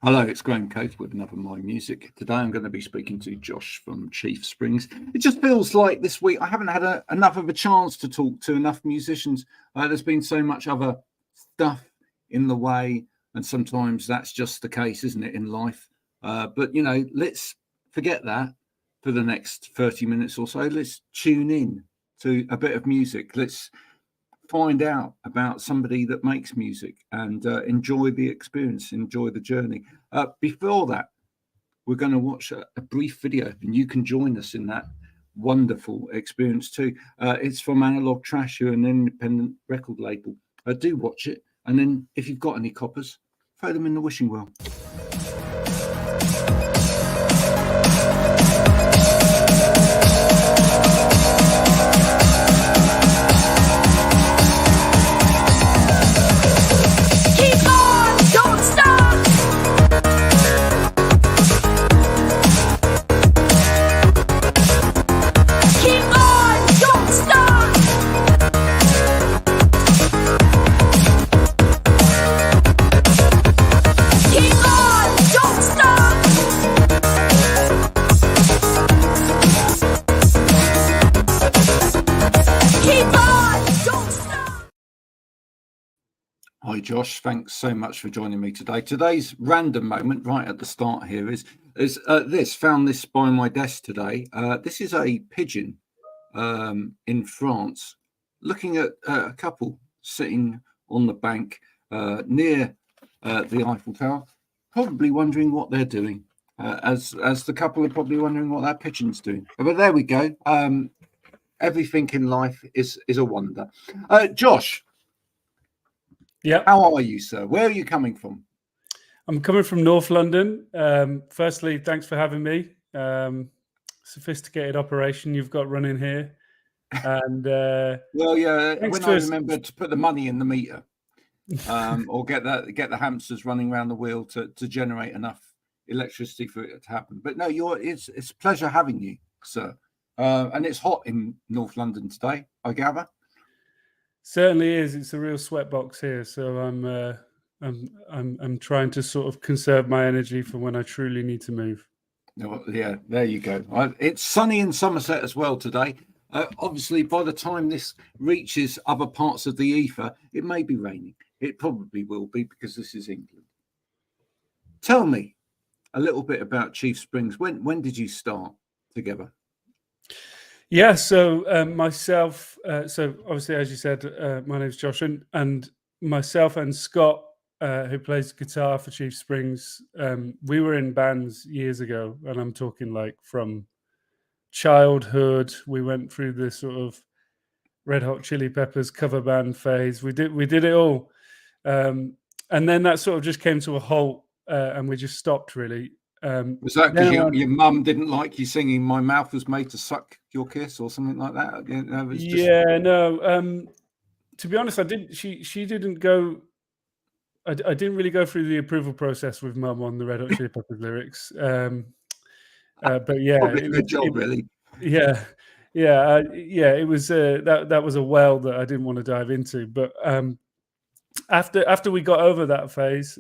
Hello, it's Graham Coates with another My Music. Today I'm going to be speaking to Josh from Chief Springs. It just feels like this week I haven't had enough of a chance to talk to enough musicians. There's been so much other stuff in the way, and sometimes that's just the case, isn't it, in life? But, you know, let's forget that for the next 30 minutes or so. Let's tune in to a bit of music. Let's find out about somebody that makes music and enjoy the experience, enjoy the journey. Before that, we're going to watch a brief video, and you can join us in that wonderful experience too. It's from Analog Trash, who are an independent record label. Do watch it, and then if you've got any coppers, throw them in the wishing well. Hi Josh, thanks so much for joining me today. Today's random moment right at the start here is found this by my desk today. This is a pigeon in France, looking at a couple sitting on the bank near the Eiffel Tower, probably wondering what they're doing, as the couple are probably wondering what that pigeon's doing. But there we go. Everything in life is a wonder. Josh. Yeah. How are you, sir? Where are you coming from? I'm coming from North London. Firstly, thanks for having me. Sophisticated operation you've got running here. And well, yeah, when I remember to put the money in the meter, or get the hamsters running around the wheel to generate enough electricity for it to happen. But no, it's a pleasure having you, sir. And it's hot in North London today, I gather. Certainly is. It's a real sweatbox here, so I'm trying to sort of conserve my energy for when I truly need to move. Yeah, there you go. It's sunny in Somerset as well today. Obviously, by the time this reaches other parts of the ether, it may be raining. It probably will be because this is England. Tell me a little bit about Chief Springs. When did you start together? Yeah, so myself, so obviously, as you said, my name's Josh, and myself and Scott, who plays guitar for Chief Springs, we were in bands years ago, and I'm talking like from childhood. We went through this sort of Red Hot Chili Peppers cover band phase. We did it all, and then that sort of just came to a halt, and we just stopped really. Was that because your mum didn't like you singing "My Mouth Was Made to Suck Your Kiss" or something like that? No. To be honest, I didn't. She didn't go. I didn't really go through the approval process with mum on the Red Hot Chili Peppers lyrics. But yeah, probably a good job, really. Yeah. It was that was a well that I didn't want to dive into. But after we got over that phase.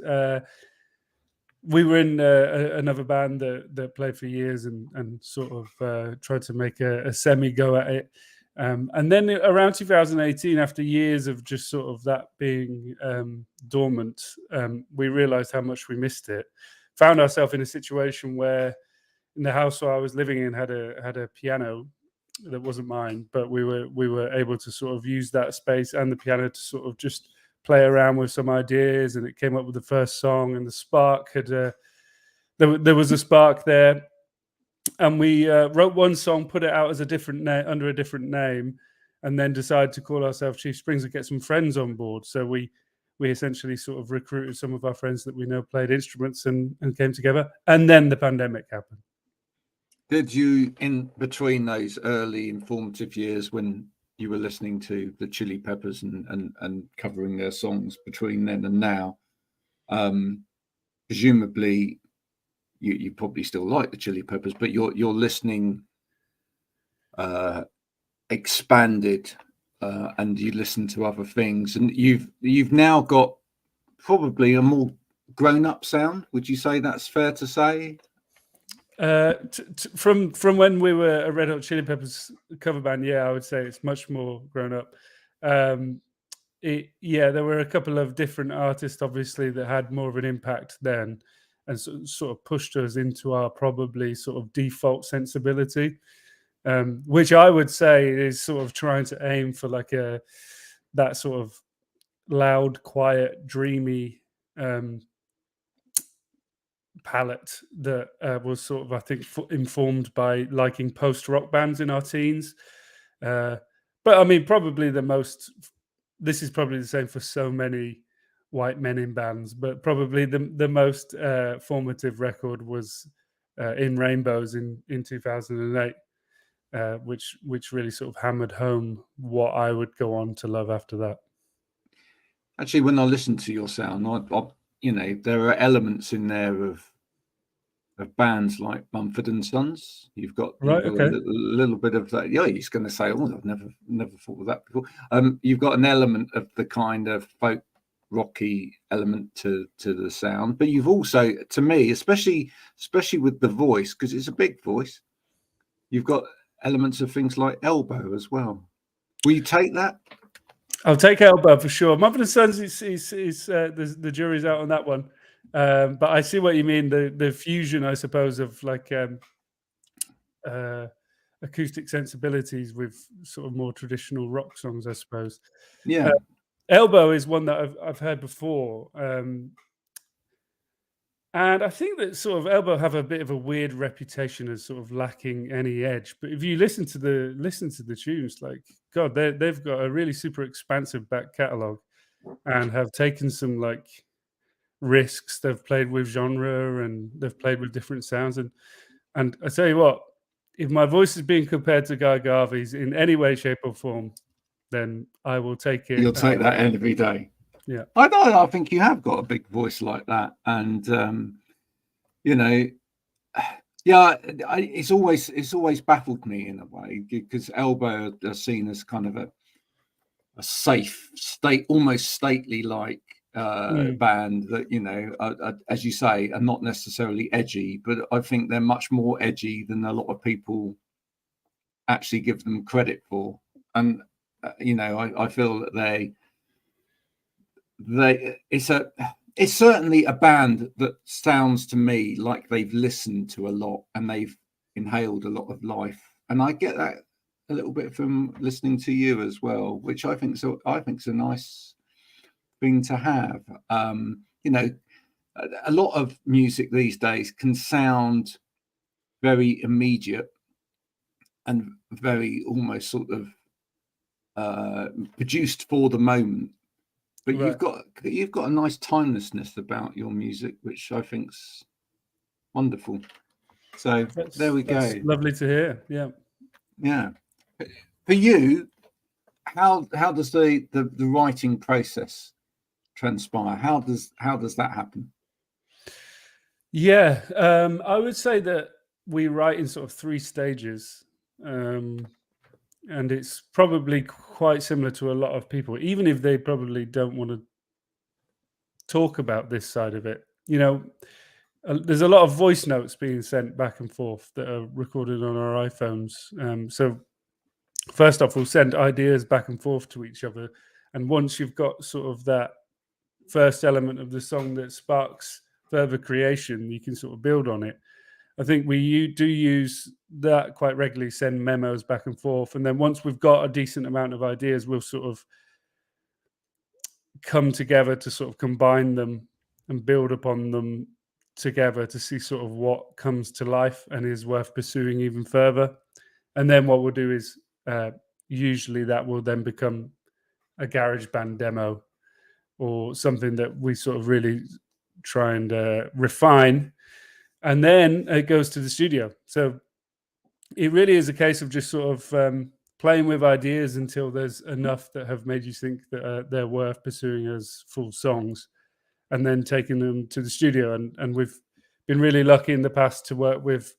We were in another band that played for years and sort of tried to make a semi-go at it. And then around 2018, after years of just sort of that being dormant, we realized how much we missed it. Found ourselves in a situation where in the house where I was living in had a piano that wasn't mine, but we were able to sort of use that space and the piano to sort of just play around with some ideas, and it came up with the first song, and the spark had there was a spark there, and we wrote one song, put it out as a different name under a different name, and then decided to call ourselves Chief Springs and get some friends on board. So we essentially sort of recruited some of our friends that we know played instruments and came together, and then the pandemic happened. Did you, in between those early informative years when you were listening to the Chili Peppers and covering their songs, between then and now, presumably you probably still like the Chili Peppers, but your listening expanded, and you listen to other things, and you've now got probably a more grown-up sound. Would you say that's fair to say? From when we were a Red Hot Chili Peppers cover band, yeah, I would say it's much more grown up. There were a couple of different artists, obviously, that had more of an impact then, and sort of pushed us into our probably sort of default sensibility, which I would say is sort of trying to aim for like that sort of loud, quiet, dreamy palette that was sort of, I think, informed by liking post-rock bands in our teens. But I mean, probably this is probably the same for so many white men in bands, but probably the most formative record was In Rainbows in 2008, which really sort of hammered home what I would go on to love after that. Actually, when I listen to your sound, there are elements in there of bands like Mumford and Sons. You've got Right, a okay. little bit of that. Yeah, he's going to say, "Oh, I've never thought of that before." You've got an element of the kind of folk rocky element to the sound, but you've also, to me, especially with the voice, because it's a big voice, you've got elements of things like elbow as well. Will you take that? I'll take Elbow for sure. Mumford and Sons is the jury's out on that one. But I see what you mean. The fusion, I suppose, of like acoustic sensibilities with sort of more traditional rock songs, I suppose. Yeah. Elbow is one that I've heard before. And I think that sort of Elbow have a bit of a weird reputation as sort of lacking any edge. But if you listen to the tunes, like God, they've got a really super expansive back catalogue and have taken some like risks. They've played with genre and they've played with different sounds. And I tell you what, if my voice is being compared to Guy Garvey's in any way, shape, or form, then I will take it. You'll take that every day. Yeah, I think you have got a big voice like that, and it's always baffled me in a way, because Elbow are seen as kind of a safe state, almost stately like band that, as you say, are not necessarily edgy, but I think they're much more edgy than a lot of people actually give them credit for, and I feel that it's certainly a band that sounds to me like they've listened to a lot and they've inhaled a lot of life, and I get that a little bit from listening to you as well, which I think's a nice thing to have. A lot of music these days can sound very immediate and very almost sort of produced for the moment. But right. you've got a nice timelessness about your music, which I think's wonderful. So there we go. That's lovely to hear. Yeah. For you, how does the writing process transpire? How does that happen? Yeah, I would say that we write in sort of 3 stages. And it's probably quite similar to a lot of people, even if they probably don't want to talk about this side of it. There's a lot of voice notes being sent back and forth that are recorded on our iPhones. So first off, we'll send ideas back and forth to each other. And once you've got sort of that first element of the song that sparks further creation, you can sort of build on it. I think we do use that quite regularly, send memos back and forth. And then once we've got a decent amount of ideas, we'll sort of come together to sort of combine them and build upon them together to see sort of what comes to life and is worth pursuing even further. And then what we'll do is usually that will then become a garage band demo or something that we sort of really try and refine. And then it goes to the studio. So it really is a case of just sort of playing with ideas until there's enough that have made you think that they're worth pursuing as full songs, and then taking them to the studio. And we've been really lucky in the past to work with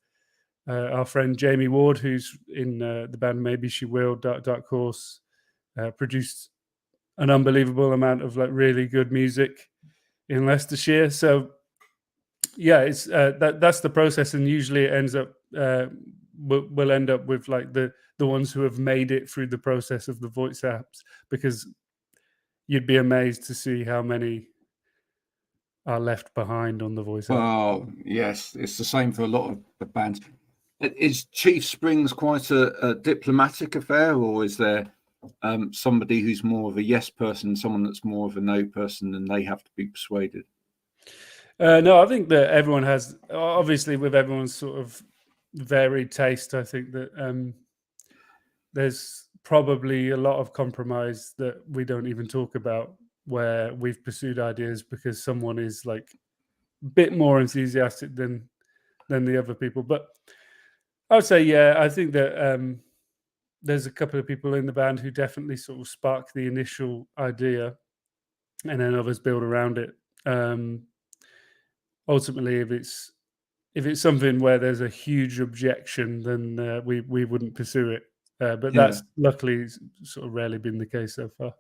our friend Jamie Ward, who's in the band Maybeshewill, Dark Horse, produced an unbelievable amount of like really good music. in Leicestershire. So yeah, it's that's the process, and usually it ends up we'll end up with like the ones who have made it through the process of the voice apps, because you'd be amazed to see how many are left behind on the voice app. Oh, yes, it's the same for a lot of the bands. Is Chief Springs quite a diplomatic affair, or is there somebody who's more of a yes person, someone that's more of a no person, and they have to be persuaded? No, I think that everyone has, obviously, with everyone's sort of varied taste, I think that there's probably a lot of compromise that we don't even talk about, where we've pursued ideas because someone is like a bit more enthusiastic than the other people. But I would say, yeah, I think that there's a couple of people in the band who definitely sort of spark the initial idea, and then others build around it. Ultimately, if it's something where there's a huge objection, then we wouldn't pursue it. But Yeah. that's luckily sort of rarely been the case so far.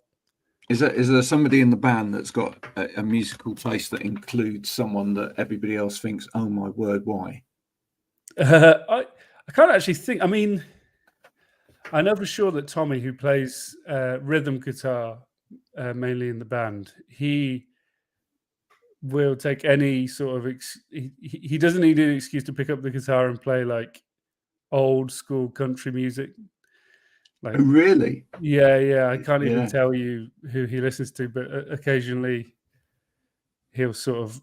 Is there somebody in the band that's got a musical taste that includes someone that everybody else thinks, oh my word, why? I can't actually think. I mean, I know for sure that Tommy, who plays rhythm guitar mainly in the band, he will take any sort of he doesn't need an excuse to pick up the guitar and play like old school country music. Like, Oh, really? yeah, I can't even Yeah. tell you who he listens to, but occasionally he'll sort of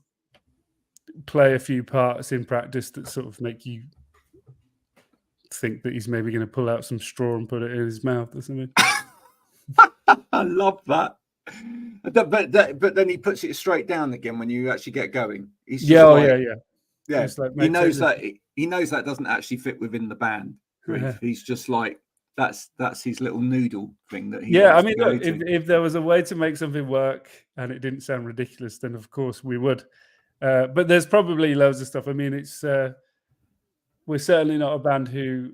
play a few parts in practice that sort of make you think that he's maybe going to pull out some straw and put it in his mouth or something. I love that. But then he puts it straight down again when you actually get going. He's just yeah. Like, he knows that doesn't actually fit within the band. He's just like, that's his little noodle thing that he. Yeah, I mean, look, if there was a way to make something work and it didn't sound ridiculous, then of course we would. But there's probably loads of stuff. I mean, it's we're certainly not a band who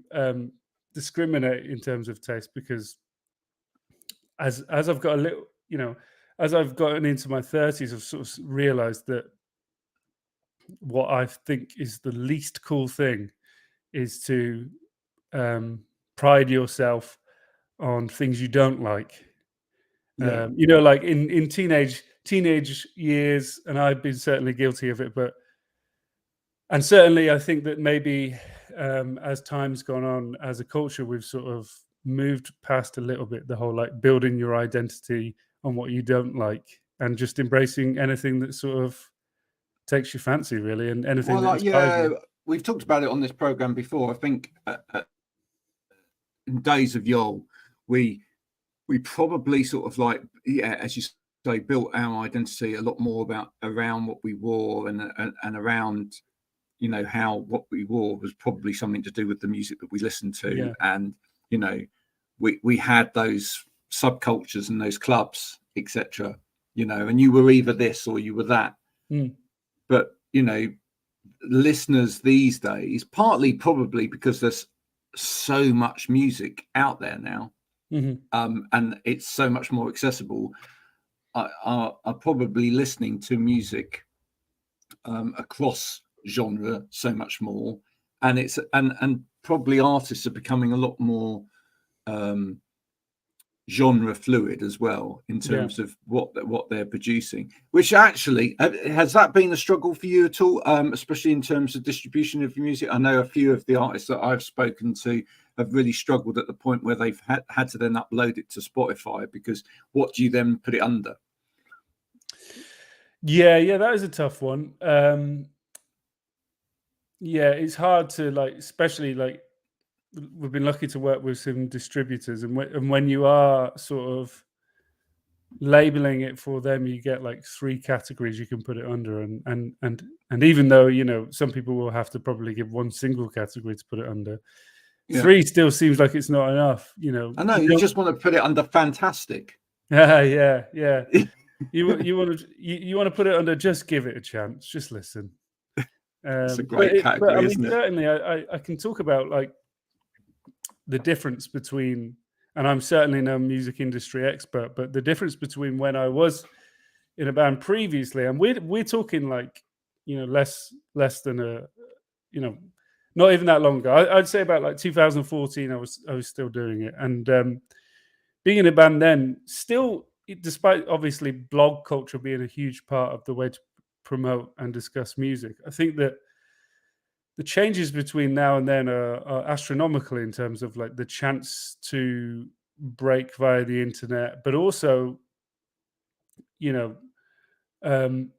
discriminate in terms of taste, because as I've got a little, as I've gotten into my 30s, I've sort of realized that what I think is the least cool thing is to pride yourself on things you don't like. Yeah. Like in teenage years, and I've been certainly guilty of it, and certainly I think that maybe as time's gone on, as a culture, we've sort of moved past a little bit the whole like building your identity on what you don't like, and just embracing anything that sort of takes your fancy, really, and anything that inspires you. We've talked about it on this program before. I think in days of yore, we probably sort of like, as you say, built our identity a lot more around what we wore and around, how what we wore was probably something to do with the music that we listened to. And we had those subcultures and those clubs, etc. And you were either this or you were that. But listeners these days, partly probably because there's so much music out there now, and it's so much more accessible, are probably listening to music across genre so much more, and it's and probably artists are becoming a lot more genre fluid as well in terms of what they're producing, which actually has that been a struggle for you at all, especially in terms of distribution of your music? I know a few of the artists that I've spoken to have really struggled at the point where they've had to then upload it to Spotify, because what do you then put it under? Yeah, that is a tough one. It's hard to, like, especially like we've been lucky to work with some distributors, and when you are sort of labeling it for them, you get like 3 categories you can put it under, and even though some people will have to probably give 1 single category to put it under, 3 still seems like it's not enough. I know you just want to put it under fantastic. Yeah. You want to put it under just give it a chance, just listen. It's a great category, but I mean, isn't it? certainly I can talk about like the difference between, and I'm certainly no music industry expert, but the difference between when I was in a band previously, and we're talking like, less than not even that long ago. I'd say about like 2014. I was still doing it, and being in a band then, still, despite obviously blog culture being a huge part of the way to promote and discuss music, I think that the changes between now and then are astronomical in terms of like the chance to break via the internet, but also, you know, um,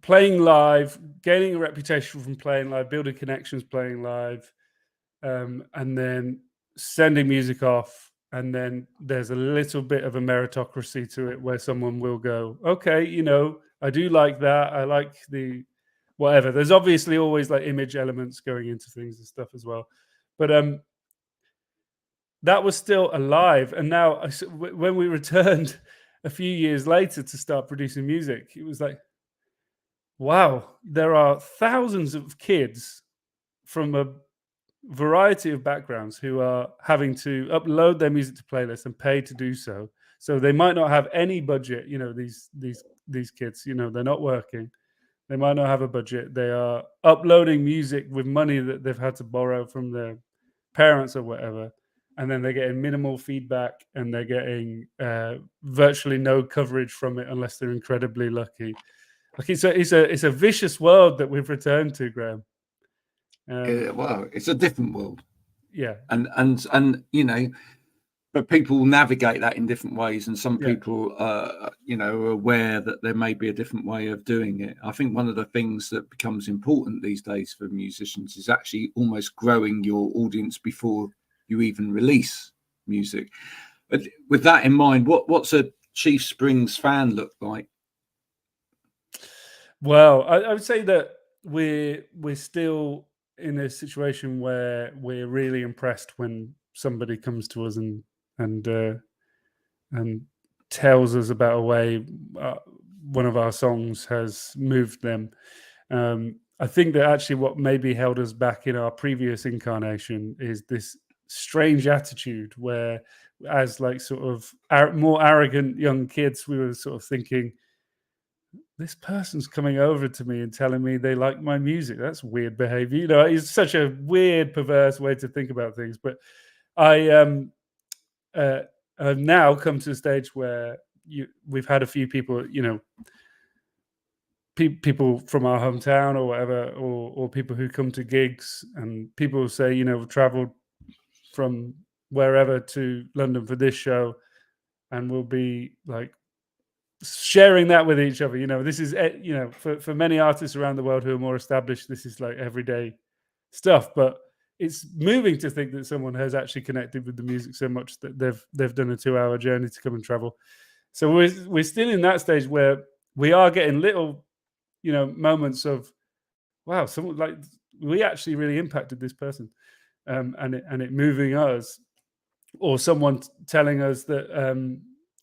playing live, gaining a reputation from playing live, building connections playing live, and then sending music off. And then there's a little bit of a meritocracy to it where someone will go, okay, I do like that. I like the whatever. There's obviously always like image elements going into things and stuff as well. But that was still alive. And now when we returned a few years later to start producing music, it was like, wow, there are thousands of kids from a variety of backgrounds who are having to upload their music to playlists and pay to do so. So they might not have any budget. These kids, they're not working. They might not have a budget. They are uploading music with money that they've had to borrow from their parents or whatever, and then they're getting minimal feedback, and they're getting virtually no coverage from it unless they're incredibly lucky. Like it's a vicious world that we've returned to, Graham. Well, it's a different world. Yeah, and but people navigate that in different ways, and some people are aware that there may be a different way of doing it. I think one of the things that becomes important these days for musicians is actually almost growing your audience before you even release music. But with that in mind, what's a Chief Springs fan look like? Well, I would say that we're still in a situation where we're really impressed when somebody comes to us and tells us about a way one of our songs has moved them. I think that actually what maybe held us back in our previous incarnation is this strange attitude where, as like sort of more arrogant young kids, we were sort of thinking, this person's coming over to me and telling me they like my music. That's weird behavior. It's such a weird, perverse way to think about things. But I have now come to a stage where we've had a few people, people from our hometown or whatever, or people who come to gigs, and people say, we've traveled from wherever to London for this show, and we'll be like sharing that with each other. This is, for many artists around the world who are more established, this is like everyday stuff, but it's moving to think that someone has actually connected with the music so much that they've done a 2-hour journey to come and travel. So we're still in that stage where we are getting little, moments of, wow, someone like we actually really impacted this person, and it moving us, or someone telling us that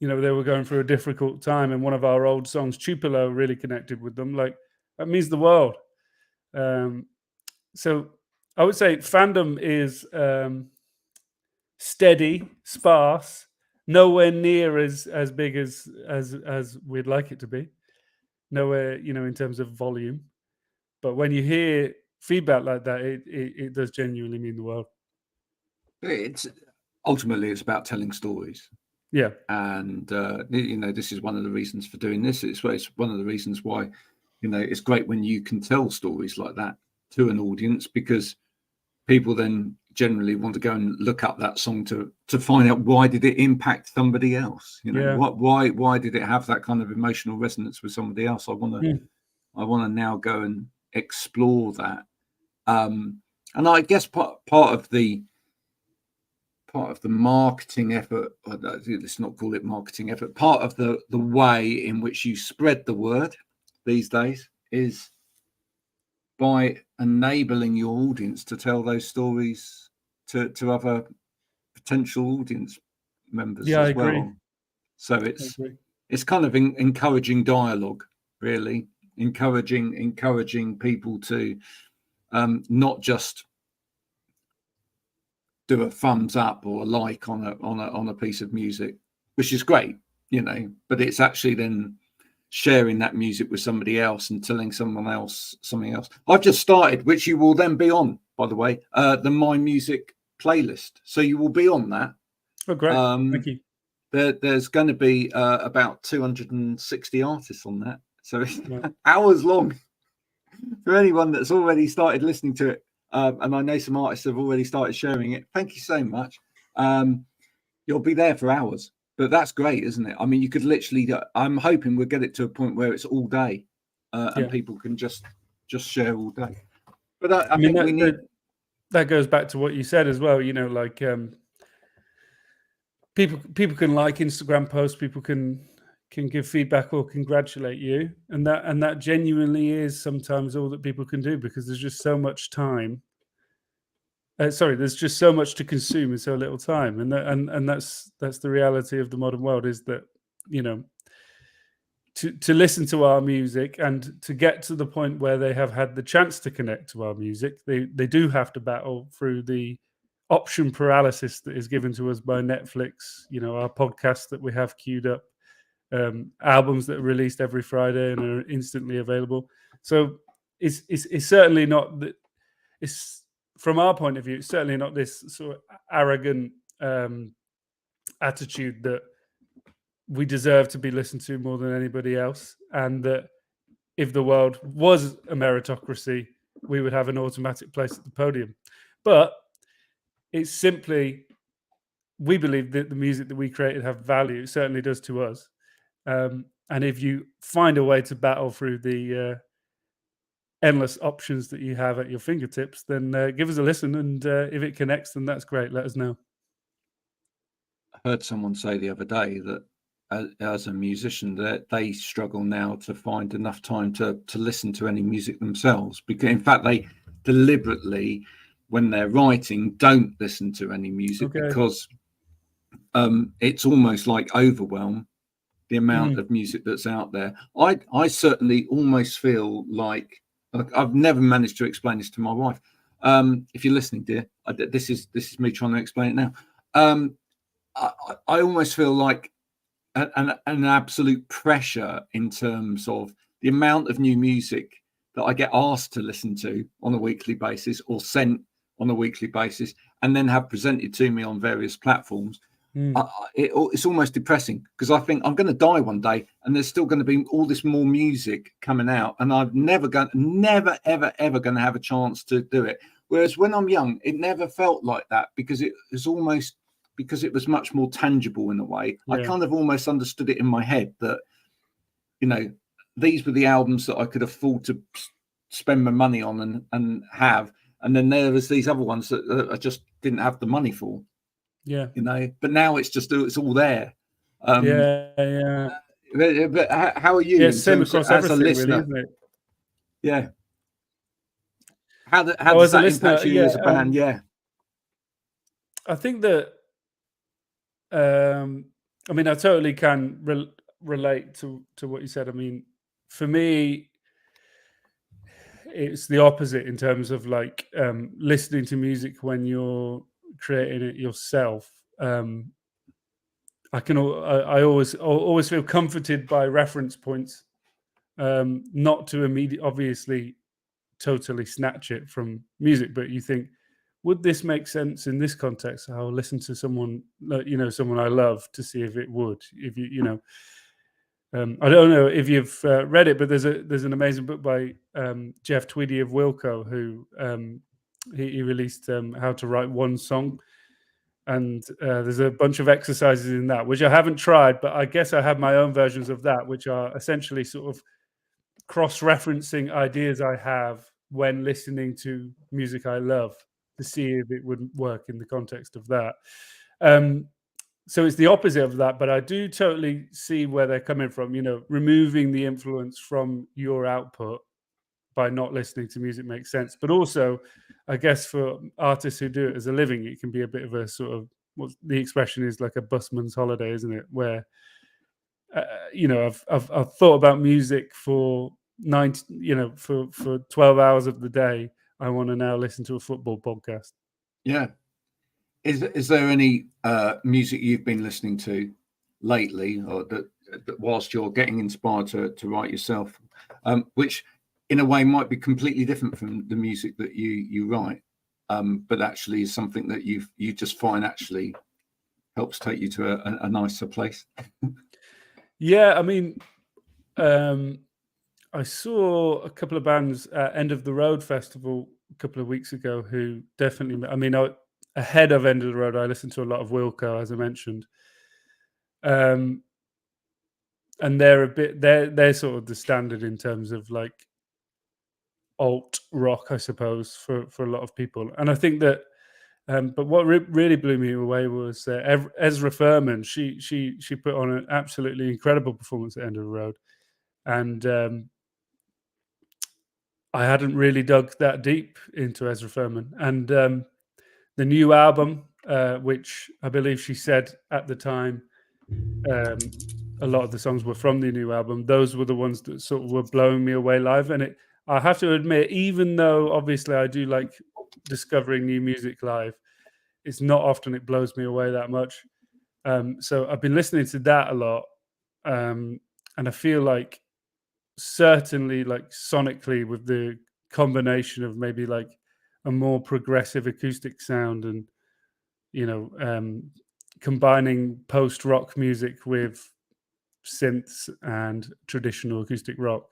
they were going through a difficult time and one of our old songs, Tupelo, really connected with them. Like, that means the world. So I would say fandom is steady, sparse, nowhere near as big as we'd like it to be. Nowhere, in terms of volume. But when you hear feedback like that, it does genuinely mean the world. It's ultimately about telling stories. Yeah. And this is one of the reasons for doing this. It's one of the reasons why it's great when you can tell stories like that to an audience, because people then generally want to go and look up that song to find out, why did it impact somebody else? Why did it have that kind of emotional resonance with somebody else? I want to now go and explore that. And I guess part of the marketing effort, let's not call it marketing effort, part of the way in which you spread the word these days is by enabling your audience to tell those stories to other potential audience members as well. Agree. So it's kind of encouraging dialogue, really, encouraging people to not just do a thumbs up or a like on a piece of music, which is great, but it's actually then sharing that music with somebody else and telling someone else something else. I've just started, which you will then be on, by the way, the My Music playlist. So you will be on that. Oh, great. Thank you. There's going to be about 260 artists on that. So it's hours long for anyone that's already started listening to it. And I know some artists have already started sharing it. Thank you so much. You'll be there for hours. But that's great, isn't it? I mean, you could literally, I'm hoping we'll get it to a point where it's all day and people can just share all day. But I mean, think we need... That goes back to what you said as well, you know, like people can like Instagram posts, people can give feedback or congratulate you. And that genuinely is sometimes all that people can do, because there's just so much time. There's just so much to consume in so little time, and that's the reality of the modern world, is that, you know, to listen to our music and to get to the point where they have had the chance to connect to our music, they do have to battle through the option paralysis that is given to us by Netflix. You know, our podcasts that we have queued up, albums that are released every Friday and are instantly available. So it's certainly not that. It's, from our point of view, it's certainly not this sort of arrogant attitude that we deserve to be listened to more than anybody else, and that if the world was a meritocracy, we would have an automatic place at the podium. But it's simply, we believe that the music that we created have value. It certainly does to us. And if you find a way to battle through the endless options that you have at your fingertips, then give us a listen, and if it connects, then that's great. Let us know. I heard someone say the other day that as a musician, that they struggle now to find enough time to listen to any music themselves, because in fact they deliberately, when they're writing, don't listen to any music because it's almost like overwhelm, the amount of music that's out there. I certainly almost feel like, I've never managed to explain this to my wife. If you're listening, dear, this is me trying to explain it now. I almost feel like an absolute pressure in terms of the amount of new music that I get asked to listen to on a weekly basis, or sent on a weekly basis, and then have presented to me on various platforms. It's almost depressing, because I think I'm going to die one day and there's still going to be all this more music coming out, and I'm never ever going to have a chance to do it. Whereas when I'm young, it never felt like that, because it was much more tangible in a way. I kind of almost understood it in my head that, you know, these were the albums that I could afford to spend my money on and have, and then there was these other ones that I just didn't have the money for. You know, but now it's all there. But how are you? It's same across everything, as a listener, really, isn't it? Yeah. How does that impact you as a band? I think that, I mean, I totally can relate to what you said. I mean, for me, it's the opposite in terms of like listening to music when you're creating it yourself. I always feel comforted by reference points, not to obviously totally snatch it from music, but you think, would this make sense in this context? I'll listen to someone, you know, someone I love, to see if it would. If you know, I don't know if you've read it, but there's an amazing book by Jeff Tweedy of Wilco, who he released How to Write One Song. And there's a bunch of exercises in that, which I haven't tried, but I guess I have my own versions of that, which are essentially sort of cross-referencing ideas I have when listening to music I love, to see if it would work in the context of that. So it's the opposite of that, but I do totally see where they're coming from. You know, removing the influence from your output by not listening to music makes sense. But also, I guess for artists who do it as a living, it can be a bit of a sort of, what the expression is, like a busman's holiday, isn't it? Where, you know, I've thought about music for 12 hours of the day. I want to now listen to a football podcast. Yeah. Is there any music you've been listening to lately, or that whilst you're getting inspired to write yourself, which in a way might be completely different from the music that you write, but actually is something that you just find actually helps take you to a nicer place. Yeah, I mean, I saw a couple of bands at End of the Road Festival a couple of weeks ago who definitely, I mean, ahead of End of the Road, I listened to a lot of Wilco, as I mentioned. And they're sort of the standard in terms of like alt rock, I suppose, for a lot of people. And I think that, but what really blew me away was Ezra Furman. She put on an absolutely incredible performance at End of the Road, and I hadn't really dug that deep into Ezra Furman. And the new album, which I believe she said at the time, a lot of the songs were from the new album. Those were the ones that sort of were blowing me away live. And I have to admit, even though obviously I do like discovering new music live, it's not often it blows me away that much. So I've been listening to that a lot. And I feel like certainly like sonically with the combination of maybe like a more progressive acoustic sound and, you know, combining post-rock music with synths and traditional acoustic rock.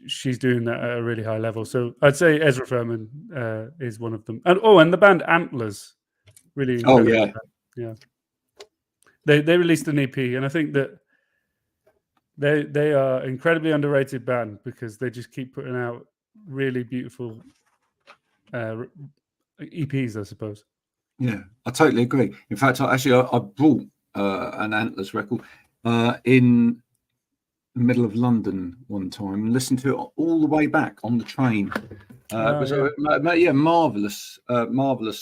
She's doing that at a really high level. So I'd say Ezra Furman is one of them. And the band Antlers, really incredible. Oh yeah. They released an EP, and I think that they are incredibly underrated band because they just keep putting out really beautiful EPs, I suppose. Yeah, I totally agree. In fact, I brought an Antlers record in the middle of London one time and listened to it all the way back on the train. It was a marvelous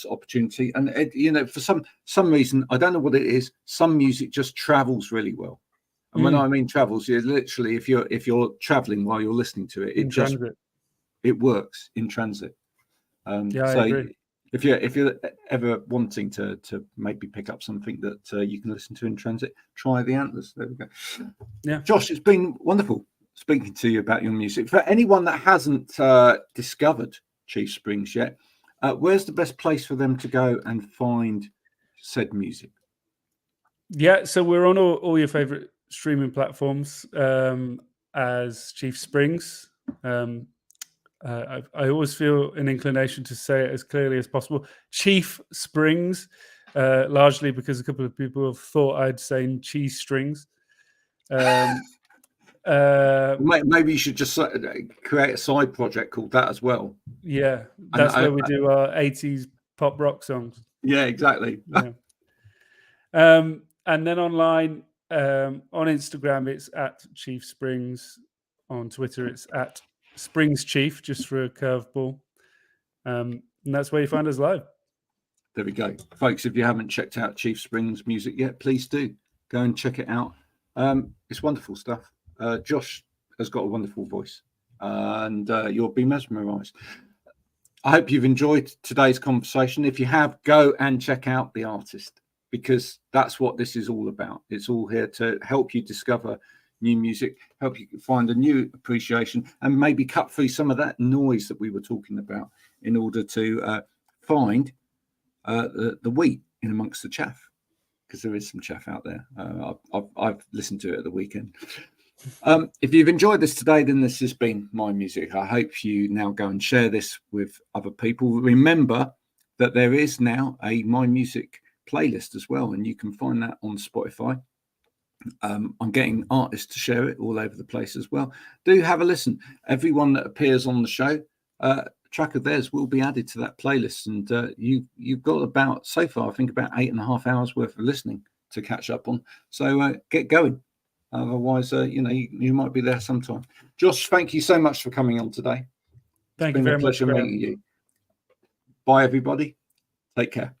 opportunity. And you know, for some reason, I don't know what it is. Some music just travels really well. And when I mean travels, you literally, if you're traveling while you're listening to it, it works in transit. I agree. If you're ever wanting to maybe pick up something that you can listen to in transit, try the Antlers. There we go. Yeah, Josh, it's been wonderful speaking to you about your music. For anyone that hasn't discovered Chief Springs yet, where's the best place for them to go and find said music? Yeah, so we're on all your favorite streaming platforms as Chief Springs. I always feel an inclination to say it as clearly as possible. Chief Springs, largely because a couple of people have thought I'd say cheese strings. Maybe you should just create a side project called that as well. Yeah, that's where we do our 80s pop rock songs. Yeah, exactly. Yeah. And then online, on Instagram, it's at Chief Springs. On Twitter, it's at Springs Chief, just for a curveball. And that's where you find us live. There we go. Folks, if you haven't checked out Chief Springs music yet, please do go and check it out. It's wonderful stuff. Josh has got a wonderful voice, and you'll be mesmerized. I hope you've enjoyed today's conversation. If you have, go and check out the artist, because that's what this is all about. It's all here to help you discover new music, help you find a new appreciation, and maybe cut through some of that noise that we were talking about in order to find the wheat in amongst the chaff, because there is some chaff out there. I've listened to it at the weekend. If you've enjoyed this today, then this has been My Music. I hope you now go and share this with other people. Remember that there is now a My Music playlist as well, and you can find that on Spotify. I'm getting artists to share it all over the place as well. Do have a listen. Everyone that appears on the show, a track of theirs will be added to that playlist, and you've got about, so far, I think about 8.5 hours worth of listening to catch up on. So get going. Otherwise, you might be there sometime. Josh, thank you so much for coming on today. Thank you very much. It's been a pleasure meeting you. Bye, everybody. Take care.